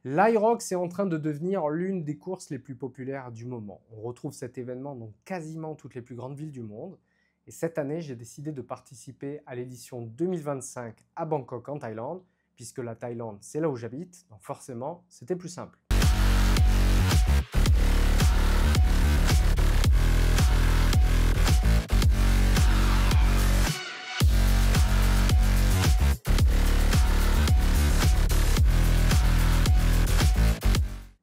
L'Irox est en train de devenir l'une des courses les plus populaires du moment. On retrouve cet événement dans quasiment toutes les plus grandes villes du monde. Et cette année, j'ai décidé de participer à l'édition 2025 à Bangkok en Thaïlande, puisque la Thaïlande, c'est là où j'habite, donc forcément, c'était plus simple.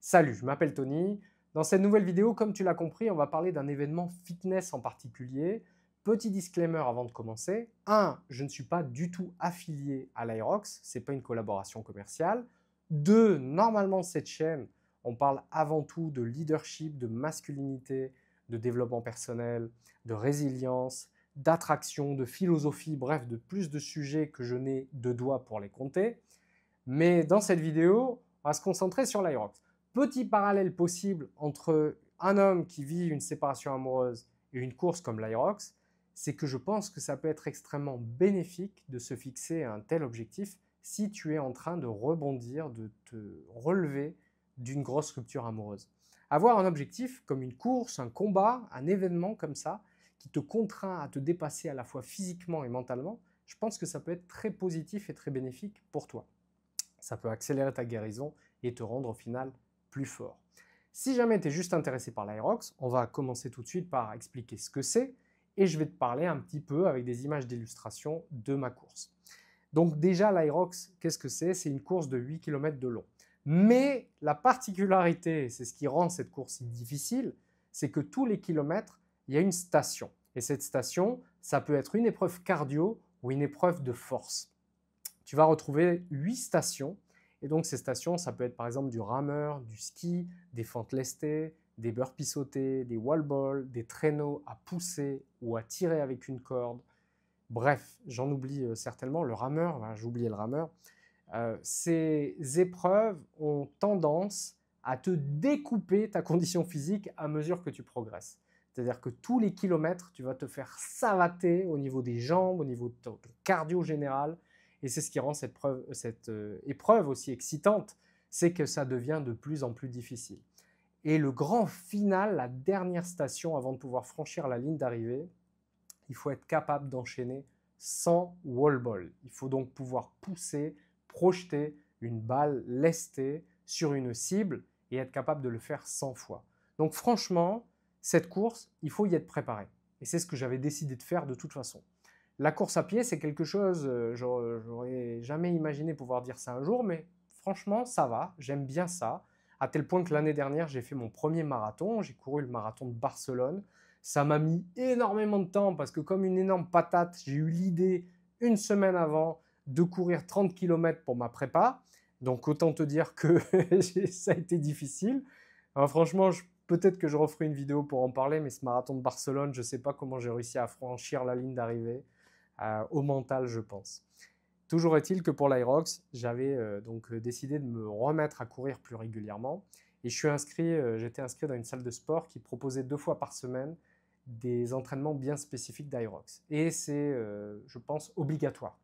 Salut, je m'appelle Tony. Dans cette nouvelle vidéo, comme tu l'as compris, on va parler d'un événement fitness en particulier. Petit disclaimer avant de commencer. 1. Je ne suis pas du tout affilié à l'Irox, ce n'est pas une collaboration commerciale. 2. Normalement, cette chaîne, on parle avant tout de leadership, de masculinité, de développement personnel, de résilience, d'attraction, de philosophie, bref, de plus de sujets que je n'ai deux doigts pour les compter. Mais dans cette vidéo, on va se concentrer sur l'Irox. Petit parallèle possible entre un homme qui vit une séparation amoureuse et une course comme l'Irox, c'est que je pense que ça peut être extrêmement bénéfique de se fixer un tel objectif si tu es en train de rebondir, de te relever d'une grosse rupture amoureuse. Avoir un objectif comme une course, un combat, un événement comme ça, qui te contraint à te dépasser à la fois physiquement et mentalement, je pense que ça peut être très positif et très bénéfique pour toi. Ça peut accélérer ta guérison et te rendre au final plus fort. Si jamais tu es juste intéressé par l'Irox, on va commencer tout de suite par expliquer ce que c'est et je vais te parler un petit peu avec des images d'illustration de ma course. Donc déjà, l'Irox, qu'est-ce que c'est? C'est une course de 8 km de long. Mais la particularité, c'est ce qui rend cette course si difficile, c'est que tous les kilomètres, il y a une station. Et cette station, ça peut être une épreuve cardio ou une épreuve de force. Tu vas retrouver 8 stations. Et donc ces stations, ça peut être par exemple du rameur, du ski, des fentes lestées, des burpees sautés, des wall balls, des traîneaux à pousser ou à tirer avec une corde. Bref, j'en oublie certainement. Le rameur, j'ai oublié le rameur. Ces épreuves ont tendance à te découper ta condition physique à mesure que tu progresses. C'est-à-dire que tous les kilomètres, tu vas te faire savater au niveau des jambes, au niveau de ton cardio général. Et c'est ce qui rend cette épreuve aussi excitante, c'est que ça devient de plus en plus difficile. Et le grand final, la dernière station avant de pouvoir franchir la ligne d'arrivée, il faut être capable d'enchaîner 100 wall balls. Il faut donc pouvoir pousser, projeter une balle lestée sur une cible et être capable de le faire 100 fois. Donc franchement, cette course, il faut y être préparé. Et c'est ce que j'avais décidé de faire de toute façon. La course à pied, c'est quelque chose, j'aurais jamais imaginé pouvoir dire ça un jour, mais franchement, ça va, j'aime bien ça, à tel point que l'année dernière, j'ai fait mon premier marathon, j'ai couru le marathon de Barcelone. Ça m'a mis énormément de temps parce que comme une énorme patate, j'ai eu l'idée une semaine avant de courir 30 km pour ma prépa. Donc autant te dire que ça a été difficile. Alors, franchement, peut-être que je referai une vidéo pour en parler, mais ce marathon de Barcelone, je ne sais pas comment j'ai réussi à franchir la ligne d'arrivée. Au mental, je pense. Toujours est-il que pour l'Irox, j'avais donc décidé de me remettre à courir plus régulièrement et j'étais inscrit dans une salle de sport qui proposait 2 fois par semaine des entraînements bien spécifiques d'Irox. Et c'est, je pense, obligatoire.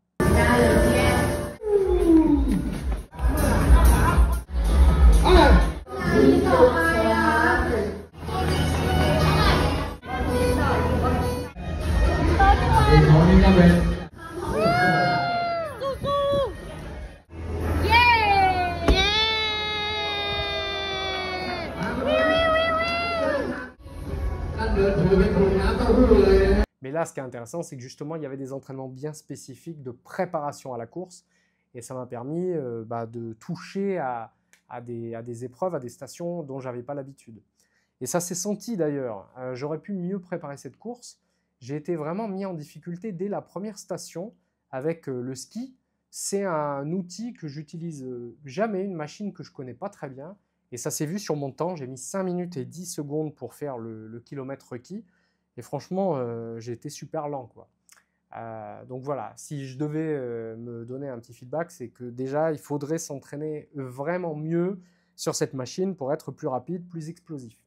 Mais là, ce qui est intéressant, c'est que justement, il y avait des entraînements bien spécifiques de préparation à la course. Et ça m'a permis de toucher à des épreuves, à des stations dont je n'avais pas l'habitude. Et ça s'est senti d'ailleurs. J'aurais pu mieux préparer cette course. J'ai été vraiment mis en difficulté dès la première station avec le ski. C'est un outil que j'utilise jamais, une machine que je ne connais pas très bien. Et ça s'est vu sur mon temps. J'ai mis 5 minutes et 10 secondes pour faire le kilomètre requis. Et franchement, j'ai été super lent, quoi. Donc voilà, si je devais me donner un petit feedback, c'est que déjà, il faudrait s'entraîner vraiment mieux sur cette machine pour être plus rapide, plus explosif.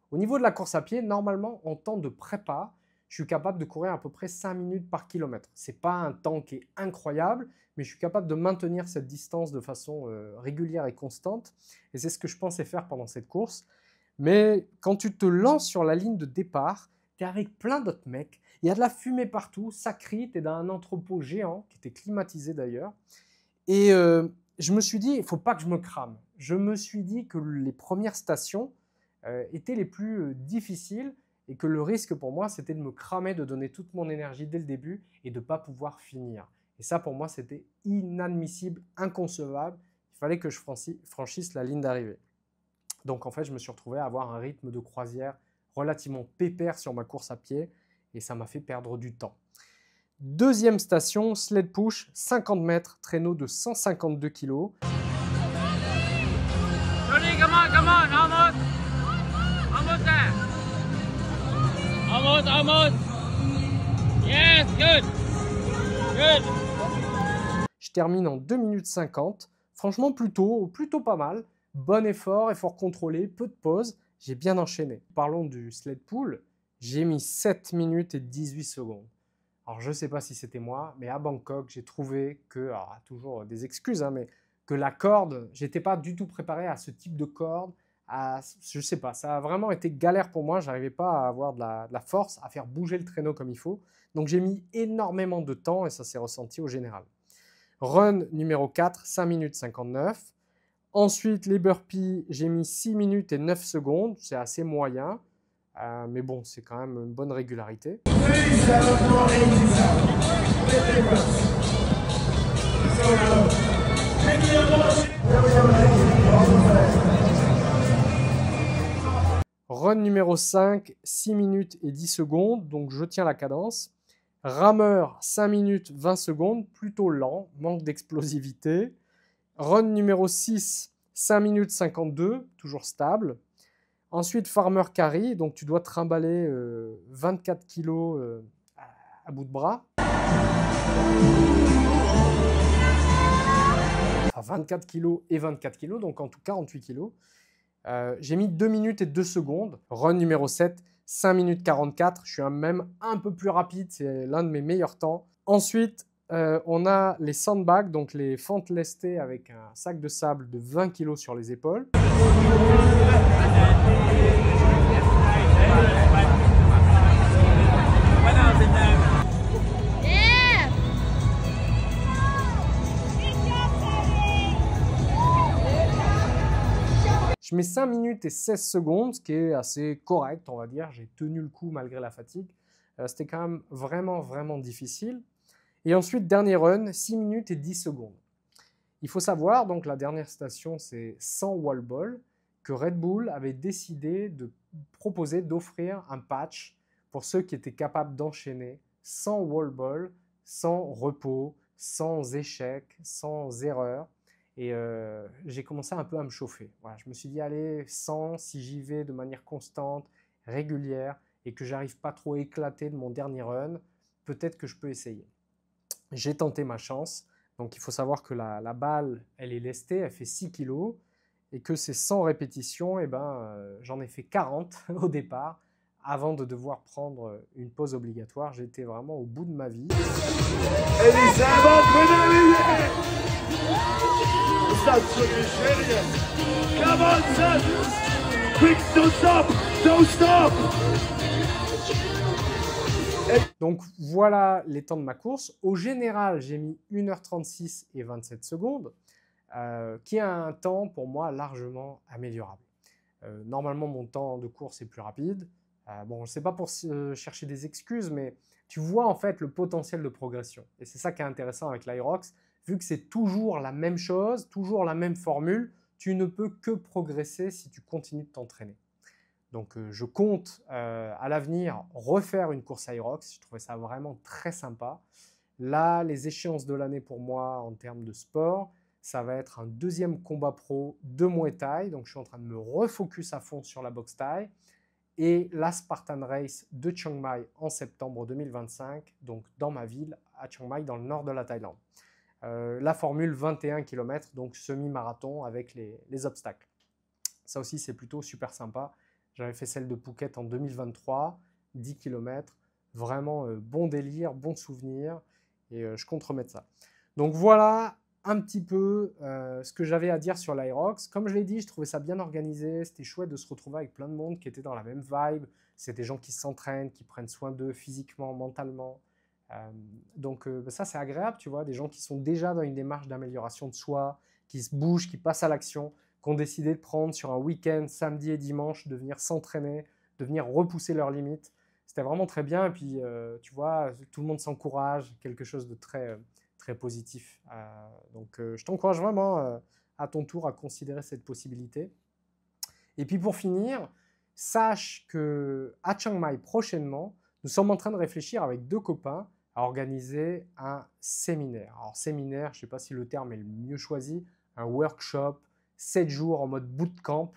Au niveau de la course à pied, normalement, en temps de prépa, je suis capable de courir à peu près 5 minutes par kilomètre. Ce n'est pas un temps qui est incroyable, mais je suis capable de maintenir cette distance de façon régulière et constante. Et c'est ce que je pensais faire pendant cette course. Mais quand tu te lances sur la ligne de départ, tu es avec plein d'autres mecs. Il y a de la fumée partout, ça crie, tu es dans un entrepôt géant, qui était climatisé d'ailleurs. Et je me suis dit, il ne faut pas que je me crame. Je me suis dit que les premières stations étaient les plus difficiles et que le risque pour moi, c'était de me cramer, de donner toute mon énergie dès le début et de ne pas pouvoir finir. Et ça, pour moi, c'était inadmissible, inconcevable. Il fallait que je franchisse la ligne d'arrivée. Donc, en fait, je me suis retrouvé à avoir un rythme de croisière relativement pépère sur ma course à pied et ça m'a fait perdre du temps. Deuxième station, sled push, 50 mètres, traîneau de 152 kg. Johnny, come on, almost there. Almost. Yes, good. Je termine en 2 minutes 50. Franchement, plutôt pas mal. Bon effort contrôlé, peu de pause. J'ai bien enchaîné. Parlons du sled pull. J'ai mis 7 minutes et 18 secondes. Alors, je ne sais pas si c'était moi, mais à Bangkok, j'ai trouvé que, alors, toujours des excuses, hein, mais que la corde, je n'étais pas du tout préparé à ce type de corde. Je ne sais pas, ça a vraiment été galère pour moi. Je n'arrivais pas à avoir de la force, à faire bouger le traîneau comme il faut. Donc, j'ai mis énormément de temps et ça s'est ressenti au général. Run numéro 4, 5 minutes 59. Ensuite, les burpees, j'ai mis 6 minutes et 9 secondes. C'est assez moyen. Mais bon, c'est quand même une bonne régularité. Run numéro 5, 6 minutes et 10 secondes, donc je tiens la cadence. Rameur, 5 minutes 20 secondes, plutôt lent, manque d'explosivité. Run numéro 6, 5 minutes 52, toujours stable. Ensuite, farmer carry, donc tu dois trimballer 24 kg à bout de bras. Enfin, 24 kg et 24 kg, donc en tout 48 kg. J'ai mis 2 minutes et 2 secondes. Run numéro 7, 5 minutes 44. Je suis même un peu plus rapide, c'est l'un de mes meilleurs temps. Ensuite, on a les sandbags, donc les fentes lestées avec un sac de sable de 20 kg sur les épaules. Je mets 5 minutes et 16 secondes, ce qui est assez correct, on va dire. J'ai tenu le coup malgré la fatigue. C'était quand même vraiment difficile. Et ensuite, dernier run, 6 minutes et 10 secondes. Il faut savoir, donc la dernière station, c'est 100 wall ball, que Red Bull avait décidé de proposer d'offrir un patch pour ceux qui étaient capables d'enchaîner 100 wall ball, sans repos, sans échec, sans erreur. Et j'ai commencé un peu à me chauffer. Voilà, je me suis dit, allez, 100, si j'y vais de manière constante, régulière, et que j'arrive pas trop à éclater de mon dernier run, peut-être que je peux essayer. J'ai tenté ma chance. Donc, il faut savoir que la balle, elle est lestée, elle fait 6 kg, et que ces 100 répétitions, j'en ai fait 40 au départ, avant de devoir prendre une pause obligatoire. J'étais vraiment au bout de ma vie. Come on, son! Quick, don't stop! Don't stop! Donc voilà les temps de ma course. Au général, j'ai mis 1h36 et 27 secondes, qui est un temps pour moi largement améliorable. Normalement, mon temps de course est plus rapide. Bon, je ne sais pas pour chercher des excuses, mais tu vois en fait le potentiel de progression. Et c'est ça qui est intéressant avec l'Aerox. Vu que c'est toujours la même chose, toujours la même formule, tu ne peux que progresser si tu continues de t'entraîner. Donc je compte à l'avenir refaire une course Aerox. Je trouvais ça vraiment très sympa. Là, les échéances de l'année pour moi en termes de sport, ça va être un deuxième combat pro de Muay Thai. Donc je suis en train de me refocus à fond sur la boxe Thai. Et la Spartan Race de Chiang Mai en septembre 2025, donc dans ma ville, à Chiang Mai, dans le nord de la Thaïlande. La formule 21 km, donc semi-marathon avec les obstacles. Ça aussi, c'est plutôt super sympa. J'avais fait celle de Phuket en 2023, 10 km. Vraiment bon délire, bon souvenir, et je compte remettre ça. Donc voilà un petit peu ce que j'avais à dire sur l'Aerox. Comme je l'ai dit, je trouvais ça bien organisé, c'était chouette de se retrouver avec plein de monde qui était dans la même vibe. C'est des gens qui s'entraînent, qui prennent soin d'eux physiquement, mentalement. Donc ça c'est agréable, tu vois, des gens qui sont déjà dans une démarche d'amélioration de soi, qui se bougent, qui passent à l'action, qui ont décidé de prendre sur un week-end, samedi et dimanche, de venir s'entraîner, de venir repousser leurs limites. C'était vraiment très bien, et puis tu vois, tout le monde s'encourage, quelque chose de très, très positif. Donc je t'encourage vraiment à ton tour à considérer cette possibilité. Et puis pour finir, sache qu'à Chiang Mai prochainement, nous sommes en train de réfléchir avec 2 copains à organiser un séminaire. Alors séminaire, je ne sais pas si le terme est le mieux choisi, un workshop, 7 jours en mode bootcamp,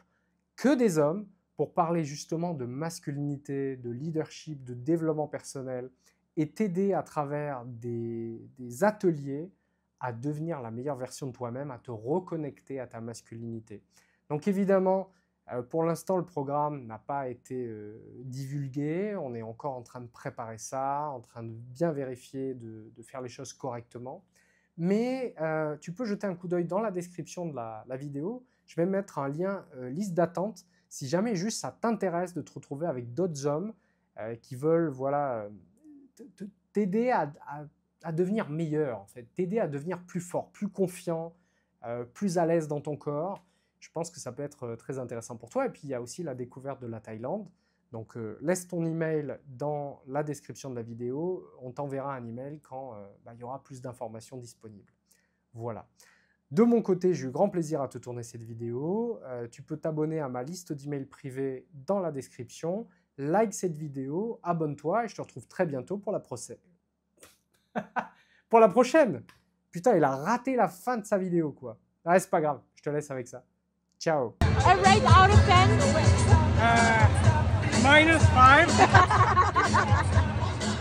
que des hommes, pour parler justement de masculinité, de leadership, de développement personnel, et t'aider à travers des ateliers à devenir la meilleure version de toi-même, à te reconnecter à ta masculinité. Donc évidemment, pour l'instant, le programme n'a pas été divulgué. On est encore en train de préparer ça, en train de bien vérifier, de faire les choses correctement. Mais tu peux jeter un coup d'œil dans la description de la vidéo. Je vais mettre un lien liste d'attente. Si jamais juste ça t'intéresse de te retrouver avec d'autres hommes qui veulent voilà, t'aider à devenir meilleur, en fait, t'aider à devenir plus fort, plus confiant, plus à l'aise dans ton corps. Je pense que ça peut être très intéressant pour toi. Et puis, il y a aussi la découverte de la Thaïlande. Donc, laisse ton email dans la description de la vidéo. On t'enverra un email quand il y aura plus d'informations disponibles. Voilà. De mon côté, j'ai eu grand plaisir à te tourner cette vidéo. Tu peux t'abonner à ma liste d'emails privés dans la description. Like cette vidéo, abonne-toi et je te retrouve très bientôt pour la prochaine. Pour la prochaine. Putain, il a raté la fin de sa vidéo, quoi. Ah, c'est pas grave, je te laisse avec ça. Ciao. A rate out of 10? -5.